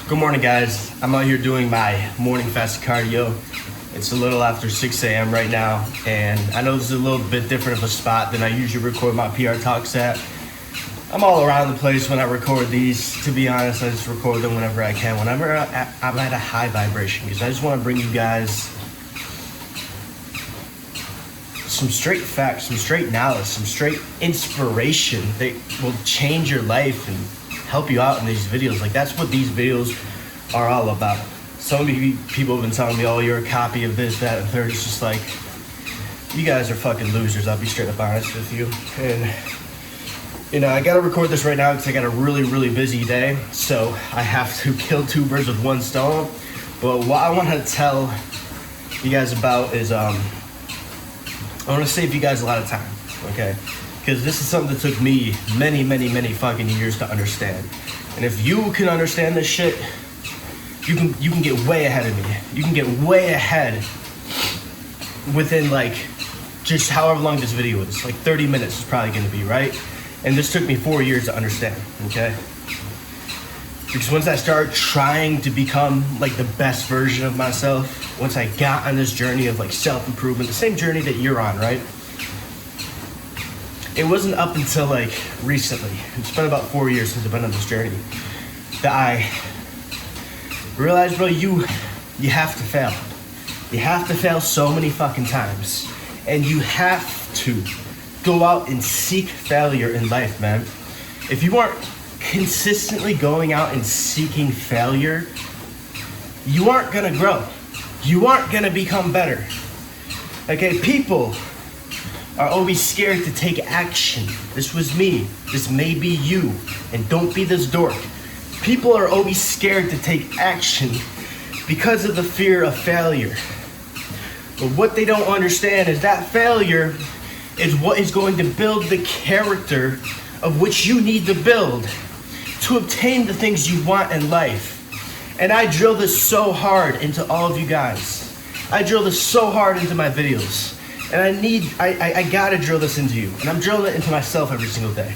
Good morning, guys. I'm out here doing my morning fasted cardio. It's a little after 6 a.m. right now, and I know this is a little bit different of a spot than I usually record my PR Talks at. I'm all around the place when I record these. To be honest, I just record them whenever I can, whenever I'm at a high vibration, because I just want to bring you guys some straight facts, some straight knowledge, some straight inspiration that will change your life and help you out in these videos. Like, that's what these videos are all about. So many people have been telling me, oh, you're a copy of this, that, and third. It's just like, you guys are fucking losers. I'll be straight up honest with you. And, you know, I gotta record this right now because I got a really, really busy day. So I have to kill two birds with one stone. But what I want to tell you guys about is, I want to save you guys a lot of time, okay? Because this is something that took me many, many, many fucking years to understand. And if you can understand this shit, you can get way ahead of me. You can get way ahead within like just however long this video is. Like 30 minutes is probably gonna be, right? And this took me 4 years to understand, okay? Because once I started trying to become like the best version of myself, once I got on this journey of like self-improvement, the same journey that you're on, right? It wasn't up until like recently, it's been about 4 years since I've been on this journey, that I realized, bro, you have to fail. You have to fail so many fucking times. And you have to go out and seek failure in life, man. If you aren't consistently going out and seeking failure, you aren't gonna grow. You aren't gonna become better. Okay, people are always scared to take action. This was me. This may be you. And don't be this dork. People are always scared to take action because of the fear of failure. But what they don't understand is that failure is what is going to build the character of which you need to build to obtain the things you want in life. And I drill this so hard into all of you guys. I drill this so hard into my videos. And I gotta drill this into you. And I'm drilling it into myself every single day.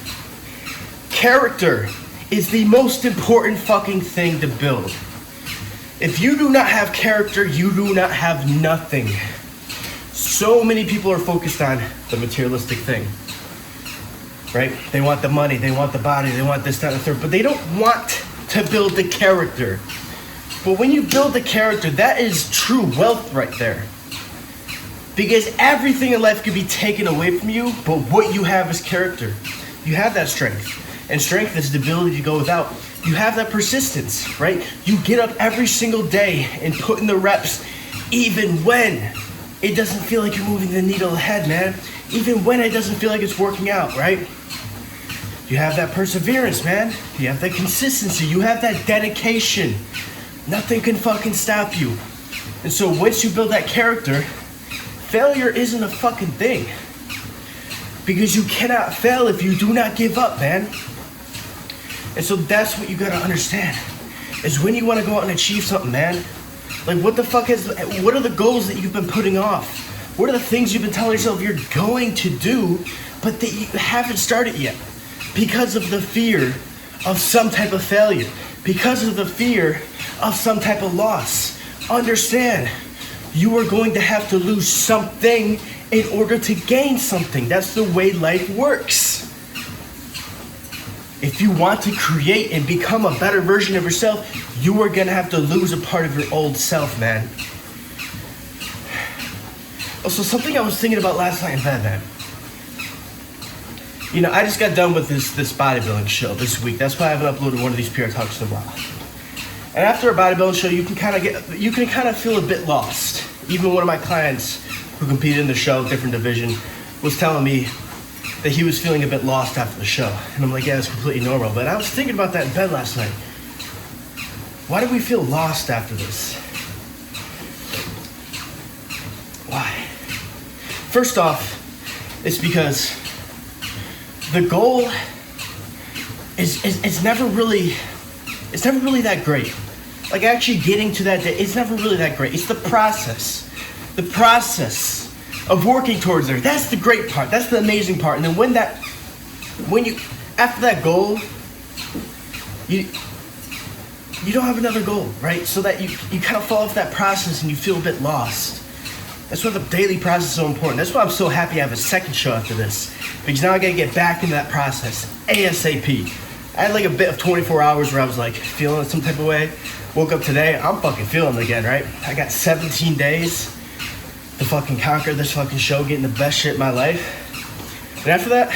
Character is the most important fucking thing to build. If you do not have character, you do not have nothing. So many people are focused on the materialistic thing, right? They want the money, they want the body, they want this, that, and the third, but they don't want to build the character. But when you build the character, that is true wealth right there. Because everything in life can be taken away from you, but what you have is character. You have that strength. And strength is the ability to go without. You have that persistence, right? You get up every single day and put in the reps, even when it doesn't feel like you're moving the needle ahead, man. Even when it doesn't feel like it's working out, right? You have that perseverance, man. You have that consistency. You have that dedication. Nothing can fucking stop you. And so once you build that character, failure isn't a fucking thing. Because you cannot fail if you do not give up, man. And so that's what you gotta understand. Is when you wanna go out and achieve something, man. Like what are the goals that you've been putting off? What are the things you've been telling yourself you're going to do, but that you haven't started yet? Because of the fear of some type of failure. Because of the fear of some type of loss. Understand, you are going to have to lose something in order to gain something. That's the way life works. If you want to create and become a better version of yourself, you are gonna have to lose a part of your old self, man. Also, something I was thinking about last night in bed, man. You know, I just got done with this bodybuilding show this week. That's why I haven't uploaded one of these PR Talks in a while. And after a bodybuilding show, you can kind of feel a bit lost. Even one of my clients who competed in the show, different division, was telling me that he was feeling a bit lost after the show. And I'm like, yeah, it's completely normal. But I was thinking about that in bed last night. Why do we feel lost after this? Why? First off, it's because the goal is never really that great. Like actually getting to that day, it's never really that great. It's the process. The process of working towards there. That's the great part. That's the amazing part. And then after that goal, you don't have another goal, right? So that you kind of fall off that process and you feel a bit lost. That's why the daily process is so important. That's why I'm so happy I have a second show after this. Because now I gotta get back into that process ASAP. I had like a bit of 24 hours where I was like feeling some type of way. Woke up today, I'm fucking feeling it again, right? I got 17 days to fucking conquer this fucking show, getting the best shit in my life. And after that,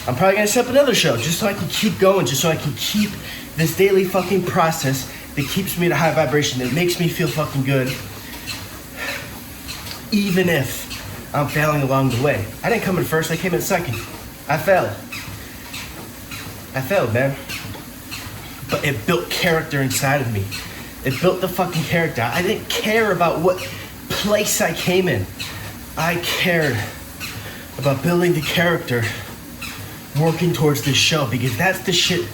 I'm probably gonna set up another show just so I can keep going, just so I can keep this daily fucking process that keeps me at a high vibration, that makes me feel fucking good, even if I'm failing along the way. I didn't come in first, I came in second. I failed, man. But it built character inside of me. It built the fucking character. I didn't care about what place I came in. I cared about building the character, working towards this show, because that's the shit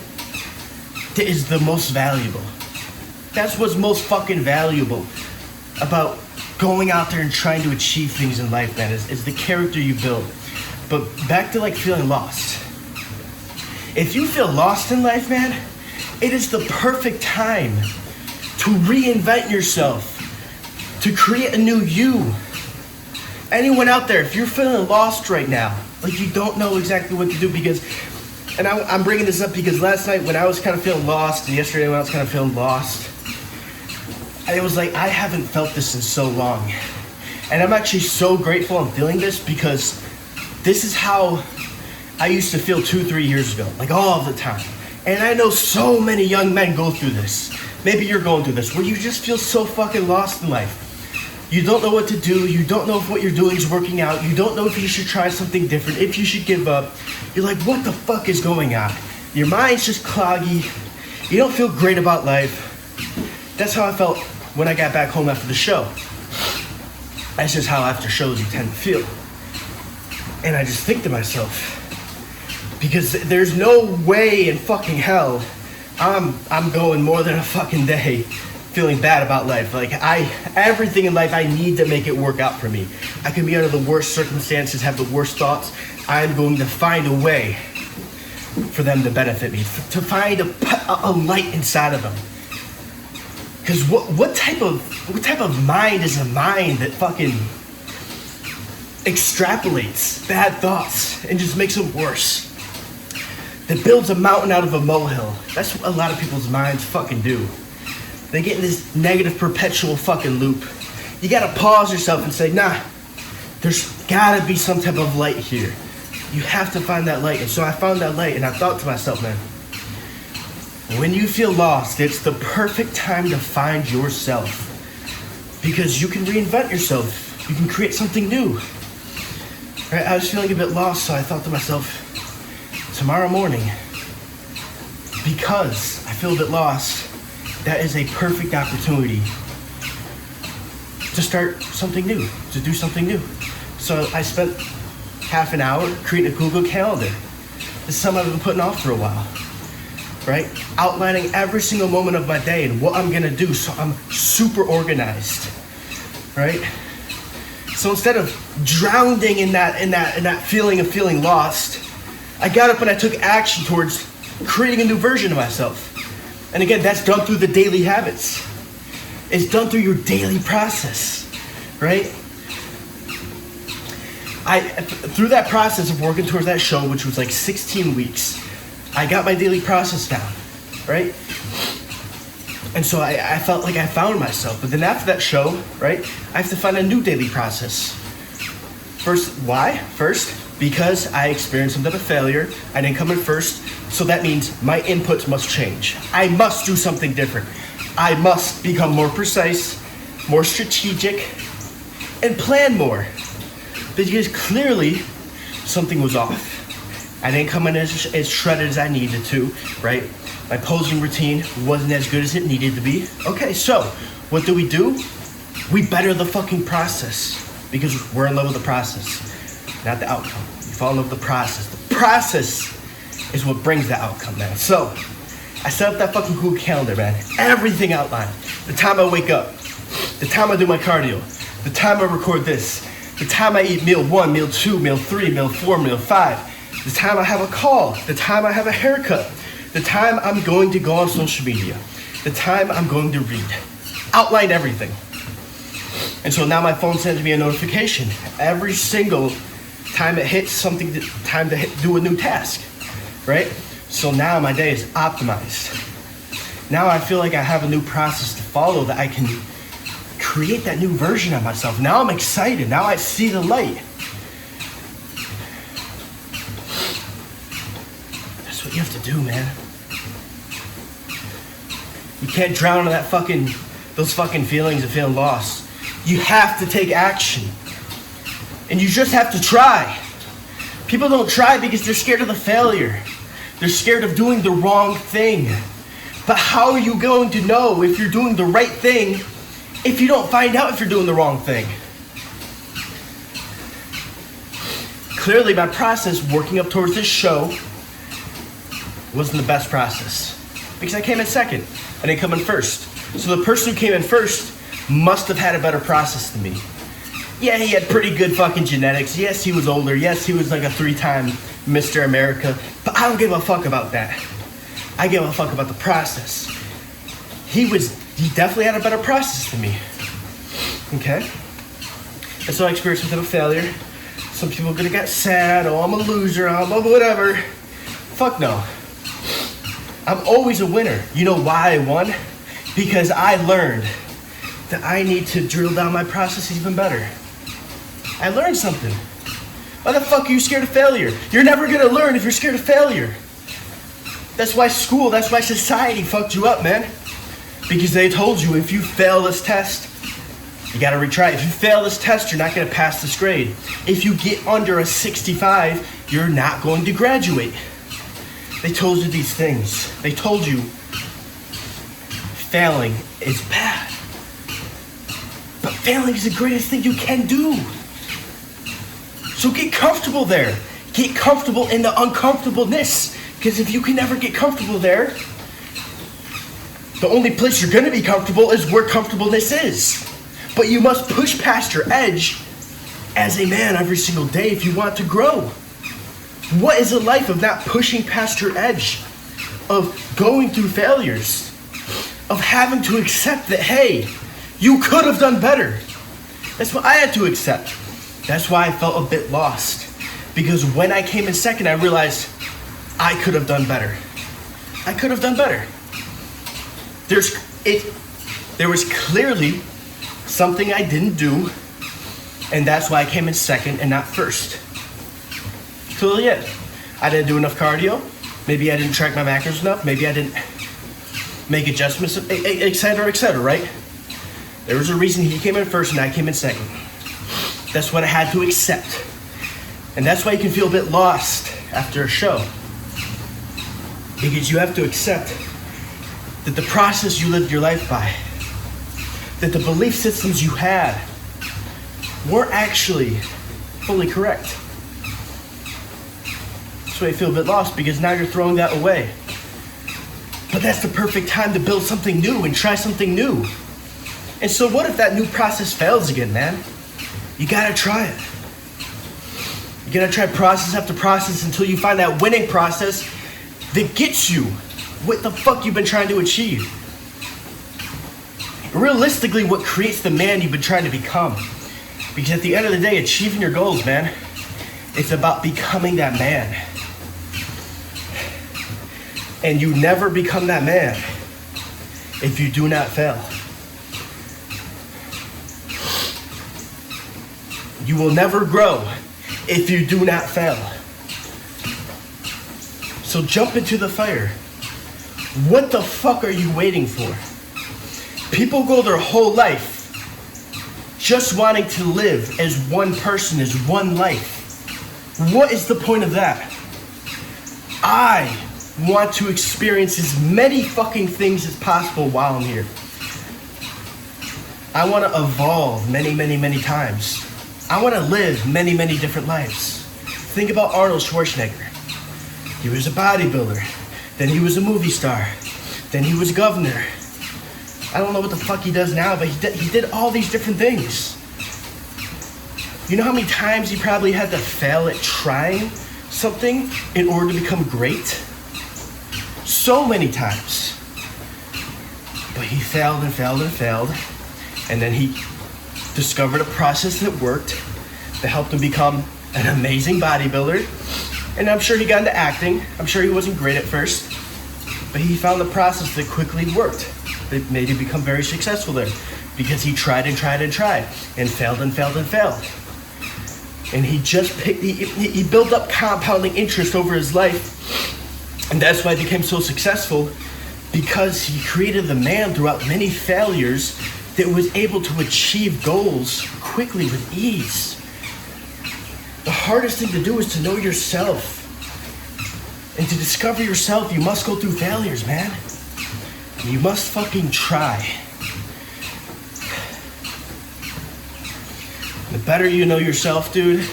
that is the most valuable. That's what's most fucking valuable about going out there and trying to achieve things in life, man, is the character you build. But back to like feeling lost. If you feel lost in life, man, it is the perfect time to reinvent yourself, to create a new you. Anyone out there, if you're feeling lost right now, like you don't know exactly what to do, because, and I'm bringing this up because last night when I was kind of feeling lost, and yesterday when I was kind of feeling lost, it was like, I haven't felt this in so long. And I'm actually so grateful I'm feeling this, because this is how I used to feel 2-3 years ago, like all of the time. And I know so many young men go through this. Maybe you're going through this, where you just feel so fucking lost in life. You don't know what to do. You don't know if what you're doing is working out. You don't know if you should try something different, if you should give up. You're like, what the fuck is going on? Your mind's just cloggy. You don't feel great about life. That's how I felt when I got back home after the show. That's just how after shows you tend to feel. And I just think to myself, because there's no way in fucking hell I'm going more than a fucking day feeling bad about life. Like everything in life I need to make it work out for me. I can be under the worst circumstances, have the worst thoughts. I'm going to find a way for them to benefit me, to find a light inside of them. Because what type of mind is a mind that fucking extrapolates bad thoughts and just makes them worse? That builds a mountain out of a molehill. That's what a lot of people's minds fucking do. They get in this negative perpetual fucking loop. You gotta pause yourself and say, nah, there's gotta be some type of light here. You have to find that light. And so I found that light, and I thought to myself, man, when you feel lost, it's the perfect time to find yourself. Because you can reinvent yourself. You can create something new. Right? I was feeling a bit lost, so I thought to myself, tomorrow morning, because I feel a bit lost, that is a perfect opportunity to start something new, to do something new. So I spent half an hour creating a Google Calendar. This is something I've been putting off for a while, right? Outlining every single moment of my day and what I'm gonna do, so I'm super organized, right? So instead of drowning in that feeling of feeling lost, I got up and I took action towards creating a new version of myself. And again, that's done through the daily habits. It's done through your daily process, right? Through that process of working towards that show, which was like 16 weeks, I got my daily process down, right? And so I felt like I found myself. But then after that show, right, I have to find a new daily process. First, why? First, because I experienced some type of failure. I didn't come in first, so that means my inputs must change. I must do something different. I must become more precise, more strategic, and plan more. Because clearly, something was off. I didn't come in as shredded as I needed to, right? My posing routine wasn't as good as it needed to be. Okay, so what do? We better the fucking process, because we're in love with the process, not the outcome. You fall in love with the process. The process is what brings the outcome, man. So I set up that fucking Google Calendar, man. Everything outlined. The time I wake up, the time I do my cardio, the time I record this, the time I eat meal 1, meal 2, meal 3, meal 4, meal 5, the time I have a call, the time I have a haircut, the time I'm going to go on social media, the time I'm going to read. Outline everything. And so now my phone sends me a notification every single time it hits something, time to do a new task, right? So now my day is optimized. Now I feel like I have a new process to follow that I can create that new version of myself. Now I'm excited. Now I see the light. That's what you have to do, man. You can't drown in those fucking feelings of feeling lost. You have to take action. And you just have to try. People don't try because they're scared of the failure. They're scared of doing the wrong thing. But how are you going to know if you're doing the right thing if you don't find out if you're doing the wrong thing? Clearly, my process working up towards this show wasn't the best process because I came in second. I didn't come in first. So the person who came in first must have had a better process than me. Yeah, he had pretty good fucking genetics. Yes, he was older. Yes, he was like a 3-time Mr. America. But I don't give a fuck about that. I give a fuck about the process. He definitely had a better process than me. Okay? That's what I experienced with a failure. Some people are gonna get sad, oh, I'm a loser, I'm a whatever. Fuck no. I'm always a winner. You know why I won? Because I learned that I need to drill down my process even better. I learned something. Why the fuck are you scared of failure? You're never gonna learn if you're scared of failure. That's why school, that's why society fucked you up, man. Because they told you if you fail this test, you gotta retry. If you fail this test, you're not gonna pass this grade. If you get under a 65, you're not going to graduate. They told you these things. They told you failing is bad. But failing is the greatest thing you can do. So get comfortable there. Get comfortable in the uncomfortableness. Because if you can never get comfortable there, the only place you're gonna be comfortable is where comfortableness is. But you must push past your edge as a man every single day if you want to grow. What is a life of not pushing past your edge? Of going through failures? Of having to accept that, hey, you could have done better. That's what I had to accept. That's why I felt a bit lost. Because when I came in second, I realized I could have done better. I could have done better. There was clearly something I didn't do, and that's why I came in second and not first. Clearly it. I didn't do enough cardio. Maybe I didn't track my macros enough. Maybe I didn't make adjustments, etc., right? There was a reason he came in first and I came in second. That's what I had to accept. And that's why you can feel a bit lost after a show. Because you have to accept that the process you lived your life by, that the belief systems you had weren't actually fully correct. That's why you feel a bit lost, because now you're throwing that away. But that's the perfect time to build something new and try something new. And so what if that new process fails again, man? You gotta try it. You gotta try process after process until you find that winning process that gets you what the fuck you've been trying to achieve. Realistically, what creates the man you've been trying to become. Because at the end of the day, achieving your goals, man, it's about becoming that man. And you never become that man if you do not fail. You will never grow if you do not fail. So jump into the fire. What the fuck are you waiting for? People go their whole life just wanting to live as one person, as one life. What is the point of that? I want to experience as many fucking things as possible while I'm here. I want to evolve many, many, many times. I want to live many, many different lives. Think about Arnold Schwarzenegger. He was a bodybuilder. Then he was a movie star. Then he was governor. I don't know what the fuck he does now, but he did all these different things. You know how many times he probably had to fail at trying something in order to become great? So many times. he failed and failed and failed. And then he discovered a process that worked that helped him become an amazing bodybuilder. And I'm sure he got into acting. I'm sure he wasn't great at first, but he found the process that quickly worked. That made him become very successful there because he tried and tried and tried and failed and failed and failed. And he built up compounding interest over his life. And that's why he became so successful, because he created the man throughout many failures that was able to achieve goals quickly with ease. The hardest thing to do is to know yourself. And to discover yourself, you must go through failures, man. You must fucking try. The better you know yourself, dude,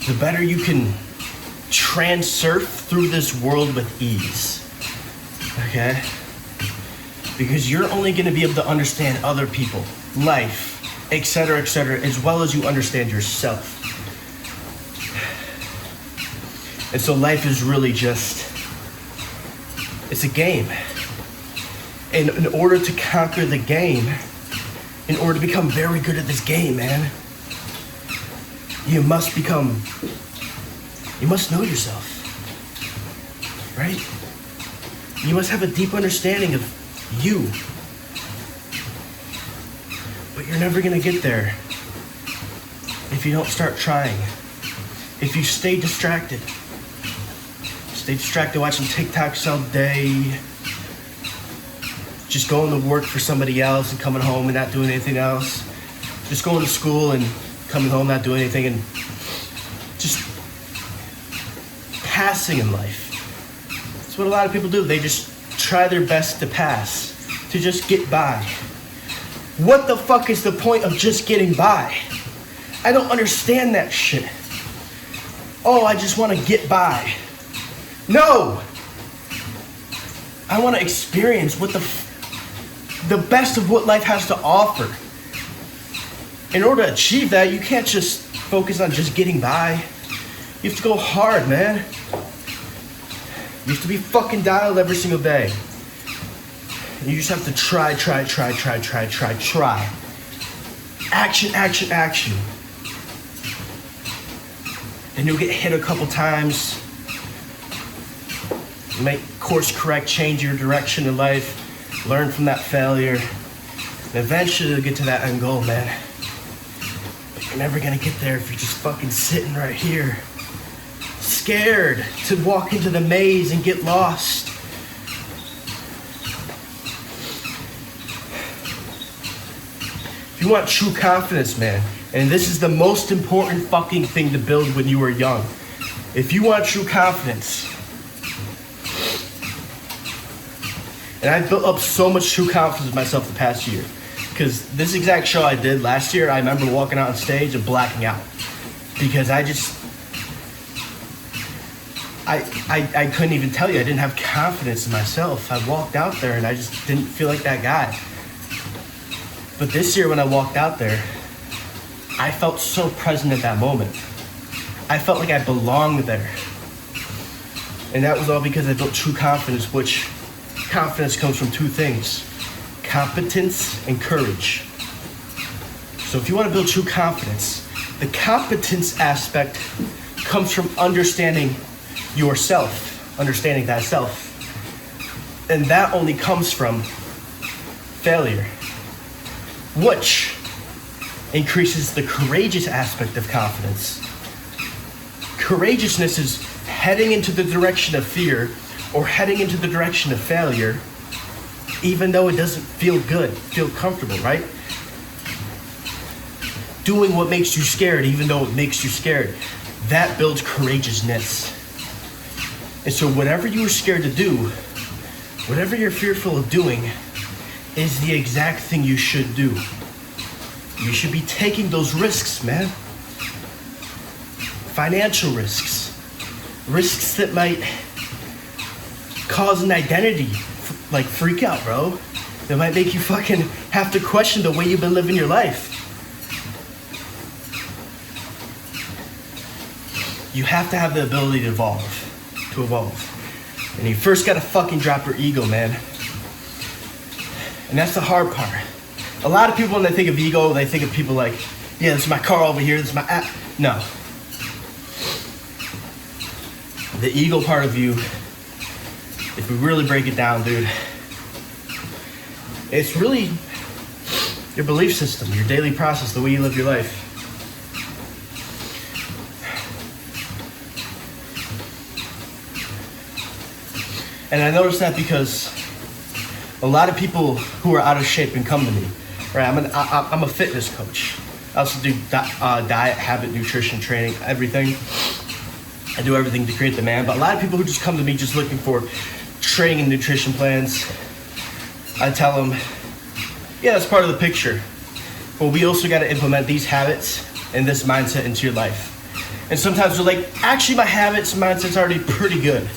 the better you can surf through this world with ease. Okay? Because you're only going to be able to understand other people, life, etc., as well as you understand yourself. And so life is really it's a game. And in order to conquer the game, in order to become very good at this game, man, you must know yourself, right? You must have a deep understanding of you. But you're never gonna get there if you don't start trying. If you stay distracted watching TikToks all day, just going to work for somebody else and coming home and not doing anything else, just going to school and coming home not doing anything, and just passing in life. That's what a lot of people do. They just try their best to pass, to just get by. What the fuck is the point of just getting by? I don't understand that shit. Oh, I just want to get by. No! I want to experience what the best of what life has to offer. In order to achieve that, you can't just focus on just getting by. You have to go hard, man. You have to be fucking dialed every single day. And you just have to try. Action. And you'll get hit a couple times. Make course correct, change your direction in life, learn from that failure, and eventually you'll get to that end goal, man. But you're never gonna get there if you're just fucking sitting right here, scared to walk into the maze and get lost. If you want true confidence, man, and this is the most important fucking thing to build when you were young. If you want true confidence, and I've built up so much true confidence with myself the past year. Because this exact show I did last year, I remember walking out on stage and blacking out. Because I couldn't even tell you, I didn't have confidence in myself. I walked out there and I just didn't feel like that guy. But this year when I walked out there, I felt so present at that moment. I felt like I belonged there. And that was all because I built true confidence, which confidence comes from two things: competence and courage. So if you want to build true confidence, the competence aspect comes from understanding yourself, understanding thyself. And that only comes from failure, which increases the courageous aspect of confidence. Courageousness is heading into the direction of fear or heading into the direction of failure, even though it doesn't feel good, feel comfortable, right? Doing what makes you scared, even though it makes you scared, that builds courageousness. And so whatever you are scared to do, whatever you're fearful of doing, is the exact thing you should do. You should be taking those risks, man. Financial risks. Risks that might cause an identity, like freak out, bro. That might make you fucking have to question the way you've been living your life. You have to have the ability to evolve. And you first gotta fucking drop your ego, man. And that's the hard part. A lot of people, when they think of ego, they think of people like, yeah, this is my car over here, this is my app. No. The ego part of you, if we really break it down, dude, it's really your belief system, your daily process, the way you live your life. And I noticed that because a lot of people who are out of shape and come to me, right? I'm a fitness coach. I also do diet, habit, nutrition, training, everything. I do everything to create the man. But a lot of people who just come to me just looking for training and nutrition plans, I tell them, yeah, that's part of the picture. But we also got to implement these habits and this mindset into your life. And sometimes they're like, actually my habits, mindset's already pretty good.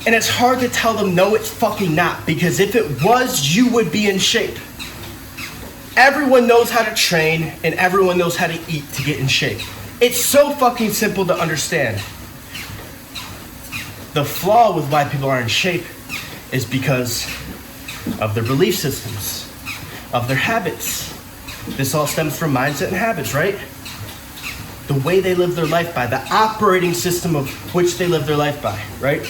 And it's hard to tell them, no, it's fucking not. Because if it was, you would be in shape. Everyone knows how to train and everyone knows how to eat to get in shape. It's so fucking simple to understand. The flaw with why people are in shape is because of their belief systems, of their habits. This all stems from mindset and habits, right? The way they live their life by, the operating system of which they live their life by, right?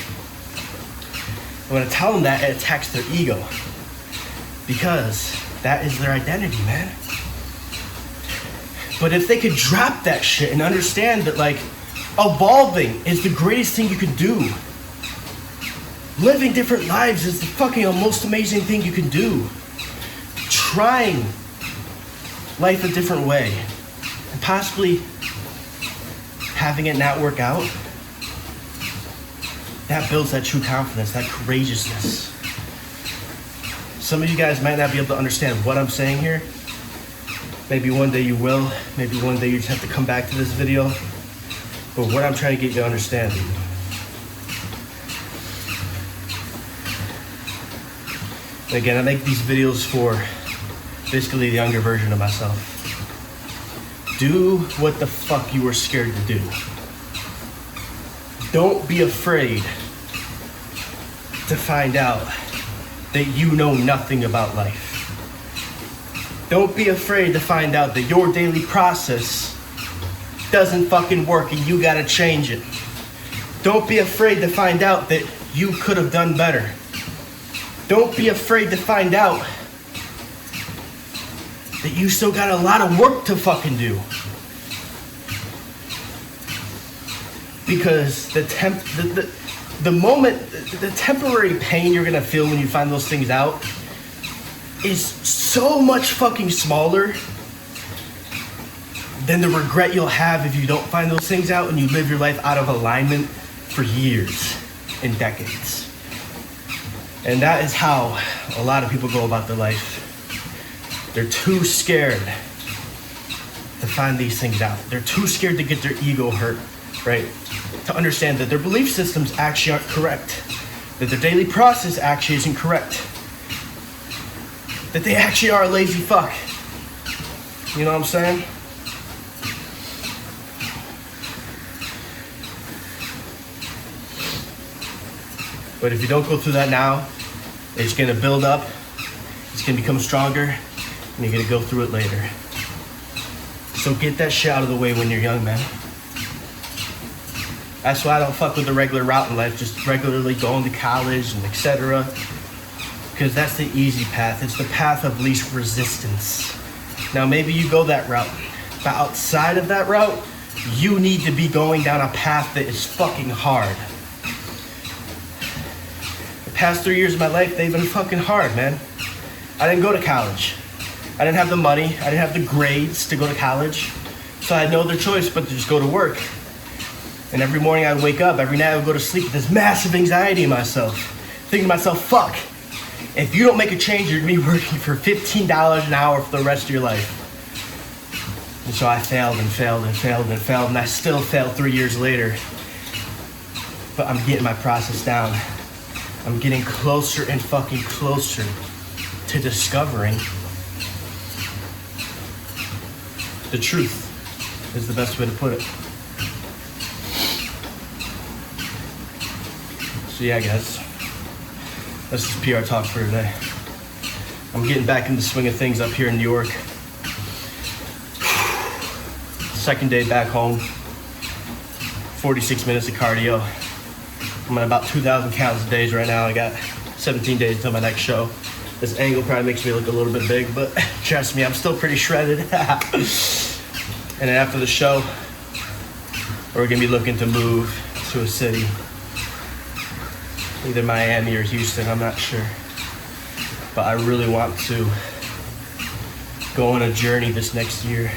When I tell them that, it attacks their ego because that is their identity, man. But if they could drop that shit and understand that, like, evolving is the greatest thing you can do. Living different lives is the fucking most amazing thing you can do. Trying life a different way and possibly having it not work out, that builds that true confidence, that courageousness. Some of you guys might not be able to understand what I'm saying here. Maybe one day you will. Maybe one day you just have to come back to this video. But what I'm trying to get you to understand. And again, I make these videos for basically the younger version of myself. Do what the fuck you were scared to do. Don't be afraid to find out that you know nothing about life. Don't be afraid to find out that your daily process doesn't fucking work and you gotta change it. Don't be afraid to find out that you could have done better. Don't be afraid to find out that you still got a lot of work to fucking do. Because the temporary pain you're gonna feel when you find those things out is so much fucking smaller than the regret you'll have if you don't find those things out and you live your life out of alignment for years and decades. And that is how a lot of people go about their life. They're too scared to find these things out. They're too scared to get their ego hurt, right? To understand that their belief systems actually aren't correct. That their daily process actually isn't correct. That they actually are a lazy fuck. You know what I'm saying? But if you don't go through that now, it's gonna build up, it's gonna become stronger, and you're gonna go through it later. So get that shit out of the way when you're young, man. That's why I don't fuck with the regular route in life, just regularly going to college and etc. Because that's the easy path. It's the path of least resistance. Now maybe you go that route, but outside of that route, you need to be going down a path that is fucking hard. The past 3 years of my life, they've been fucking hard, man. I didn't go to college. I didn't have the money. I didn't have the grades to go to college. So I had no other choice but to just go to work. And every morning I'd wake up, every night I would go to sleep with this massive anxiety in myself. Thinking to myself, fuck, if you don't make a change, you're gonna be working for $15 an hour for the rest of your life. And so I failed and failed and failed and failed, and I still failed 3 years later. But I'm getting my process down. I'm getting closer and fucking closer to discovering the truth, is the best way to put it. So yeah, guys, that's just PR talk for today. I'm getting back in the swing of things up here in New York. Second day back home. 46 minutes of cardio. I'm at about 2,000 calories a day right now. I got 17 days until my next show. This angle probably makes me look a little bit big, but trust me, I'm still pretty shredded. And then after the show, we're gonna be looking to move to a city. Either Miami or Houston, I'm not sure. But I really want to go on a journey this next year.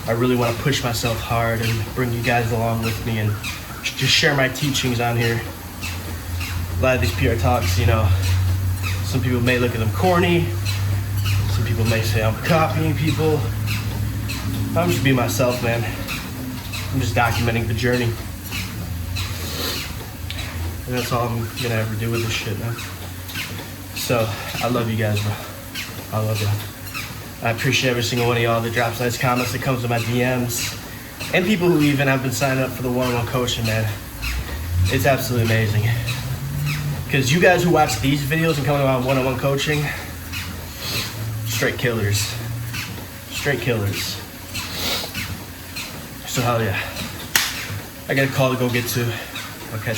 I really want to push myself hard and bring you guys along with me and just share my teachings on here. A lot of these PR talks, you know, some people may look at them corny. Some people may say I'm copying people. I'm just being myself, man. I'm just documenting the journey. And that's all I'm gonna ever do with this shit, man. So, I love you guys, bro. I love you. I appreciate every single one of y'all that drops nice comments, that comes to my DMs. And people who even have been signing up for the one-on-one coaching, man. It's absolutely amazing. Because you guys who watch these videos and come to my one-on-one coaching, straight killers. Straight killers. So hell yeah. I got a call to go get to. Okay.